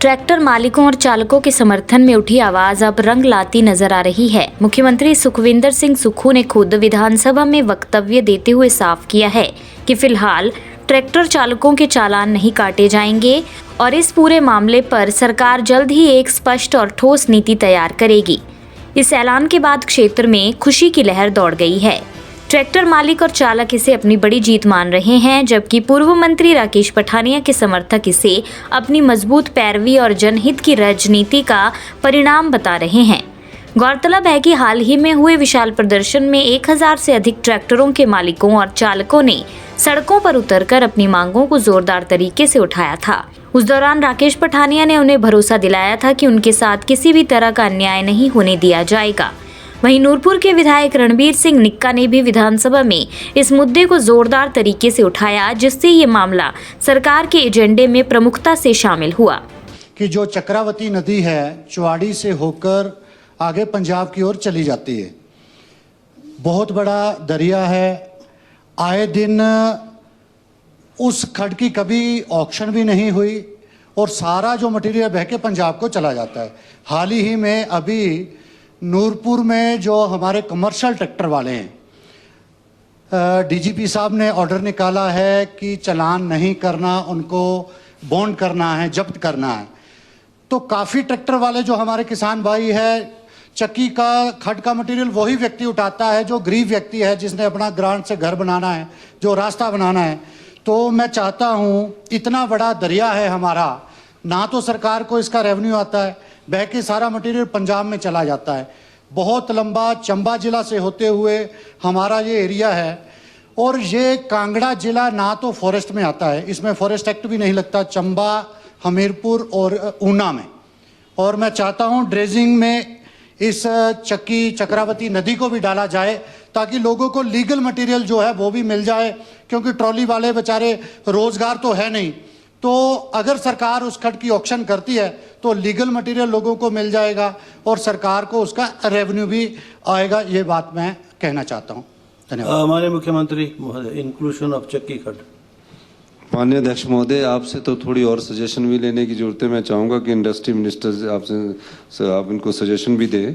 Tractor मालिकों और चालकों के समर्थन में उठी आवाज अब रंग लाती नजर आ रही है। मुख्यमंत्री सुखविंदर सिंह सुक्खू ने खुद विधानसभा में वक्तव्य देते हुए साफ किया है कि फिलहाल ट्रैक्टर चालकों के चालान नहीं काटे जाएंगे और इस पूरे मामले पर सरकार जल्द ही एक स्पष्ट और ठोस नीति तैयार करेगी। इस ऐलान के बाद क्षेत्र में खुशी की लहर दौड़ गई है। ट्रैक्टर मालिक और चालक इसे अपनी बड़ी जीत मान रहे हैं, जबकि पूर्व मंत्री राकेश पठानिया के समर्थक इसे अपनी मजबूत पैरवी और जनहित की राजनीति का परिणाम बता रहे हैं। गौरतलब है कि हाल ही में हुए विशाल प्रदर्शन में 1000 से अधिक ट्रैक्टरों के मालिकों और चालकों ने सड़कों पर उतरकर अपनी मांगों को जोरदार तरीके से उठाया था। उस दौरान राकेश पठानिया ने उन्हें भरोसा दिलाया था कि उनके साथ किसी भी तरह का अन्याय नहीं होने दिया जाएगा। वहीं नूरपुर के विधायक रणबीर सिंह निक्का ने भी विधानसभा में इस मुद्दे को जोरदार तरीके से उठाया, जिससे ये मामला सरकार के एजेंडे में प्रमुखता से शामिल हुआ। कि जो चक्रावती नदी है चुवाड़ी से होकर आगे पंजाब की ओर चली जाती है, बहुत बड़ा दरिया है। आए दिन उस खड्ड की कभी ऑक्शन भी नहीं हुई और सारा जो मटेरियल बह के पंजाब को चला जाता है। हाल ही में अभी नूरपुर में जो हमारे कमर्शियल ट्रैक्टर वाले हैं, डीजीपी साहब ने ऑर्डर निकाला है कि चालान नहीं करना, उनको बॉन्ड करना है, जब्त करना है। तो काफ़ी ट्रैक्टर वाले जो हमारे किसान भाई है, चक्की का खड्ड का मटेरियल वही व्यक्ति उठाता है जो गरीब व्यक्ति है, जिसने अपना ग्रांट से घर बनाना है, जो रास्ता बनाना है। तो मैं चाहता हूँ, इतना बड़ा दरिया है हमारा, ना तो सरकार को इसका रेवेन्यू आता है, बह के सारा मटेरियल पंजाब में चला जाता है। बहुत लंबा चंबा जिला से होते हुए हमारा ये एरिया है और ये कांगड़ा जिला ना तो फॉरेस्ट में आता है, इसमें फॉरेस्ट एक्ट भी नहीं लगता, चंबा, हमीरपुर और ऊना में। और मैं चाहता हूँ ड्रेजिंग में इस चक्की चक्रावती नदी को भी डाला जाए ताकि लोगों को लीगल मटेरियल जो है वो भी मिल जाए, क्योंकि ट्रॉली वाले बेचारे रोजगार तो है नहीं। तो अगर सरकार उस खड्ड की ऑक्शन करती है तो लीगल मटेरियल लोगों को मिल जाएगा और सरकार को उसका रेवेन्यू भी आएगा। ये बात मैं कहना चाहता हूँ। धन्यवाद। माननीय मुख्यमंत्री महोदय, इंक्लूशन ऑफ चक्की खड्ड। माननीय अध्यक्ष महोदय, आपसे तो थोड़ी और सजेशन भी लेने की जरूरत है। मैं चाहूँगा कि इंडस्ट्री मिनिस्टर से आपसे आप इनको सजेशन भी दें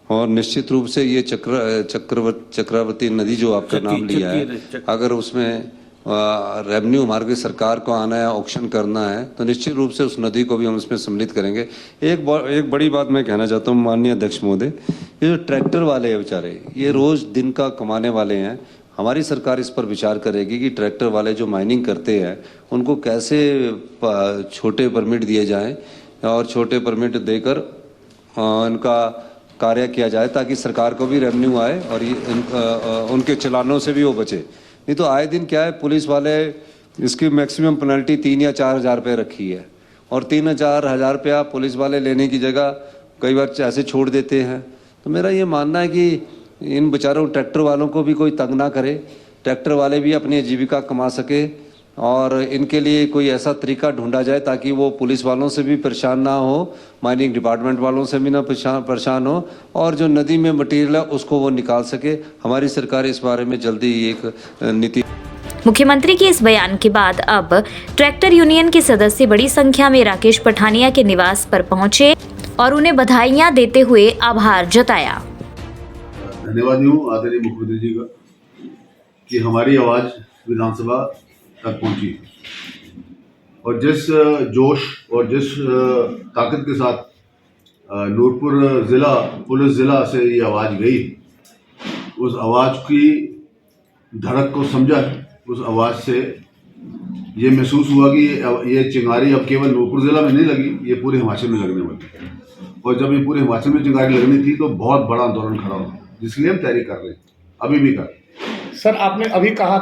और निश्चित रूप से ये चक्रावती नदी जो आपका नाम लिया है, अगर उसमें रेवेन्यू हमारे की सरकार को आना है, ऑक्शन करना है, तो निश्चित रूप से उस नदी को भी हम इसमें सम्मिलित करेंगे। एक बड़ी बात मैं कहना चाहता हूँ माननीय अध्यक्ष महोदय, ये जो ट्रैक्टर वाले हैं बेचारे, ये रोज दिन का कमाने वाले हैं। हमारी सरकार इस पर विचार करेगी कि ट्रैक्टर वाले जो माइनिंग करते हैं उनको कैसे छोटे परमिट दिए जाएं और छोटे परमिट देकर उनका कार्य किया जाए ताकि सरकार को भी रेवेन्यू आए और उनके चलानों से भी वो बचे। नहीं तो आए दिन क्या है, पुलिस वाले इसकी मैक्सिमम पेनल्टी 3 या 4 हज़ार रुपये रखी है और 3 या 4 हज़ार रुपया पुलिस वाले लेने की जगह कई बार ऐसे छोड़ देते हैं। तो मेरा ये मानना है कि इन बेचारों ट्रैक्टर वालों को भी कोई तंग ना करे, ट्रैक्टर वाले भी अपनी आजीविका कमा सके और इनके लिए कोई ऐसा तरीका ढूंढा जाए ताकि वो पुलिस वालों से भी परेशान ना हो, माइनिंग डिपार्टमेंट वालों से भी ना परेशान हो और जो नदी में मटेरियल है उसको वो निकाल सके। हमारी सरकार इस बारे में जल्दी एक नीति। मुख्यमंत्री के इस बयान के बाद अब ट्रैक्टर यूनियन के सदस्य बड़ी संख्या में राकेश पठानिया के निवास पर पहुंचे और उन्हें बधाइयां देते हुए आभार जताया। धन्यवाद हूँ आदरणीय मुख्यमंत्री जी का कि हमारी आवाज़ विधानसभा तक पहुंची और जिस जोश और जिस ताकत के साथ नूरपुर ज़िला पुलिस ज़िला से ये आवाज़ गई, उस आवाज़ की धड़क को समझा, उस आवाज़ से ये महसूस हुआ कि ये चिंगारी अब केवल नूरपुर ज़िला में नहीं लगी, ये पूरे हिमाचल में लगने वाली है। और जब ये पूरे हिमाचल में चिंगारी लगनी थी तो बहुत बड़ा आंदोलन खड़ा हुआ, जिसके लिए हम तैयारी कर रहे हैं, अभी भी कर रहे हैं। सर, आपने अभी कहा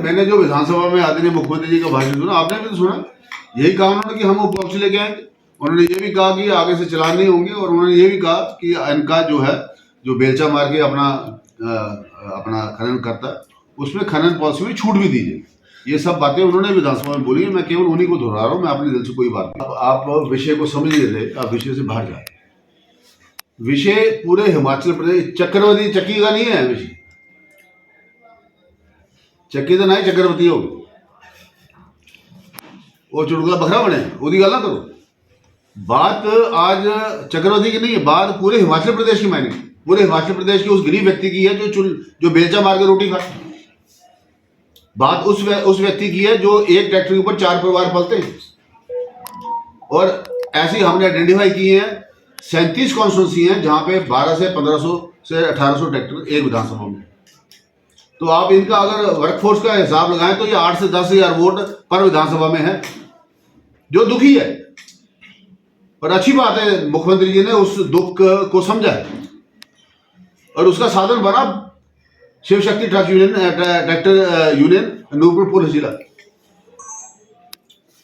मैंने जो विधानसभा में आदरणीय मुख्यमंत्री जी का भाषण सुना, आपने भी तो सुना, यही कहा उन्होंने कि हम उपलक्ष्य लेके आएंगे। उन्होंने ये भी कहा कि आगे से चलान नहीं होंगे और उन्होंने ये भी कहा कि इनका जो है जो बेलचा मार के अपना खनन करता है उसमें खनन पॉलिसी में छूट भी दी जाएगी। ये सब बातें उन्होंने विधानसभा में बोली है, मैं केवल उन्हीं को दोहरा रहा हूँ, मैं अपने दिल से कोई बात नहीं। आप विषय को समझ नहीं रहे, आप विषय से बाहर जाए। विषय पूरे हिमाचल प्रदेश चक्रवर्ती चक्की का नहीं है, विषय चक्की तो नहीं चक्रवर्ती होगी, वो चुटकुला बखरा बने, वो गल ना करो। बात आज चक्रवर्ती की नहीं है, बात पूरे हिमाचल प्रदेश की मायने, पूरे हिमाचल प्रदेश के उस गरीब व्यक्ति की है जो बेलचा मार के रोटी खाता। बात उस व्यक्ति की है जो एक ट्रैक्टर के ऊपर 4 परिवार पलते हैं। और ऐसी हमने आइडेंटिफाई की है 37 कॉन्स्टिट्यूंसी हैं जहां पे 12 से 1500 से 1800 ट्रैक्टर एक विधानसभा में। तो आप इनका अगर वर्कफोर्स का हिसाब लगाएं तो ये 8 से 10 हजार वोट पर विधानसभा में है, जो दुखी है। और अच्छी बात है मुख्यमंत्री जी ने उस दुख को समझा है और उसका साधन बना शिव शक्ति ट्रैक्टर यूनियन नूरपुर जिला।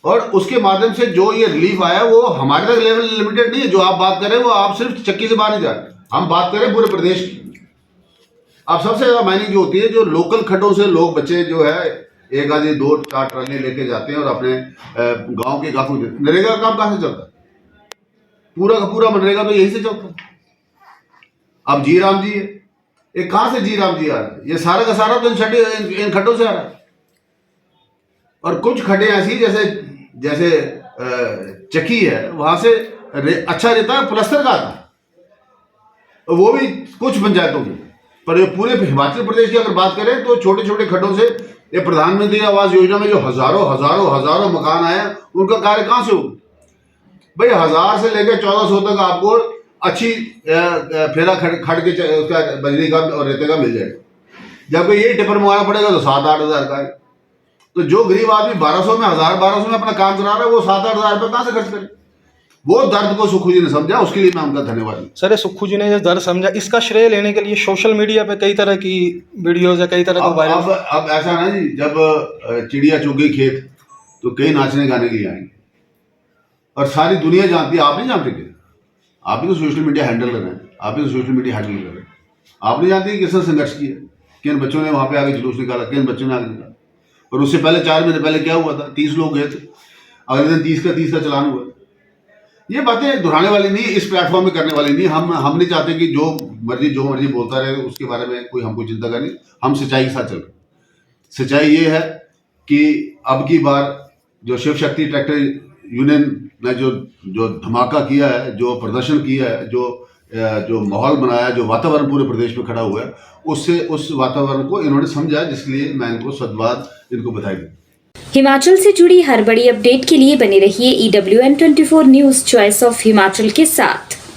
और उसके माध्यम से जो ये रिलीफ आया वो हमारे तक लेवल लिमिटेड नहीं है। जो आप बात करें वो आप सिर्फ चक्की से बाहर नहीं जा रहे, हम बात करें पूरे प्रदेश की। अब सबसे ज्यादा माइनिंग जो होती है जो लोकल खड्डों से लोग बच्चे जो है एक आधी 2-4 ट्राली लेके जाते हैं और अपने गांव के गांव को। नरेगा का काम कहां से चलता है? पूरा का पूरा मनरेगा तो यही से चलता है। अब जी राम जी है, ये कहां से जी राम जी आ रहा है? ये सारा का सारा तो इन खड्डों से आ रहा है। और कुछ खड्डे ऐसी जैसे चक्की है वहां से अच्छा रेता प्लस्तर का आता है, वो भी कुछ पंचायतों की। पर ये पूरे हिमाचल प्रदेश की अगर बात करें तो छोटे छोटे खड्डों से ये प्रधानमंत्री आवास योजना में जो हजारों मकान आए उनका कार्य कहां से होगा भाई? 1000 से लेकर 1400 तक आपको अच्छी फेरा खड़ के उसका बजरी का और रेते का मिल जाएगा। जब ये टिपर मंगाना पड़ेगा तो 7-8 हजार का है। तो जो गरीब आदमी 1200 में 1000-1200 में अपना काम करा रहा है वो 7-8 हजार रुपये कहां से खर्च करे? वो दर्द को सुक्खू जी ने समझा, उसके लिए मैं उनका धन्यवाद। सर ये सुक्खू जी ने जो दर्द समझा, इसका श्रेय लेने के लिए सोशल मीडिया पे कई तरह की वीडियोज या कई तरह का वायरल। अब ऐसा ना जी, जब चिड़िया चुग गई खेत तो कई नाचने गाने के लिए आएंगे और सारी दुनिया जानती है। आप नहीं जानते क्या? आप भी तो सोशल मीडिया हैंडल कर रहे हैं, आप भी तो सोशल मीडिया हैंडल कर रहे हैं। आप नहीं जानते कि किसने संघर्ष किया, किन बच्चों ने वहां पे आगे जुलूस निकाला, किन बच्चों ने आगे निकाला। और उससे पहले 4 महीने पहले क्या हुआ था? 30 लोग गए थे, अगले दिन 30 का चलान हुआ। ये बातें दोहराने वाली नहीं, इस प्लेटफॉर्म में करने वाली नहीं। हम नहीं चाहते कि जो मर्जी बोलता रहे उसके बारे में कोई हमको चिंता करनी। हम सच्चाई के साथ चल रहे। सच्चाई ये है कि अब की बार जो शिव शक्ति ट्रैक्टर यूनियन ने जो धमाका किया है, जो प्रदर्शन किया है, जो माहौल बनाया, जो वातावरण पूरे प्रदेश में खड़ा हुआ है, उस वातावरण को इन्होंने समझा, जिसके लिए मैं इनको सद्वाद इनको बधाई दी। हिमाचल से जुड़ी हर बड़ी अपडेट के लिए बने रहिए EWN24 news choice of Himachal के साथ।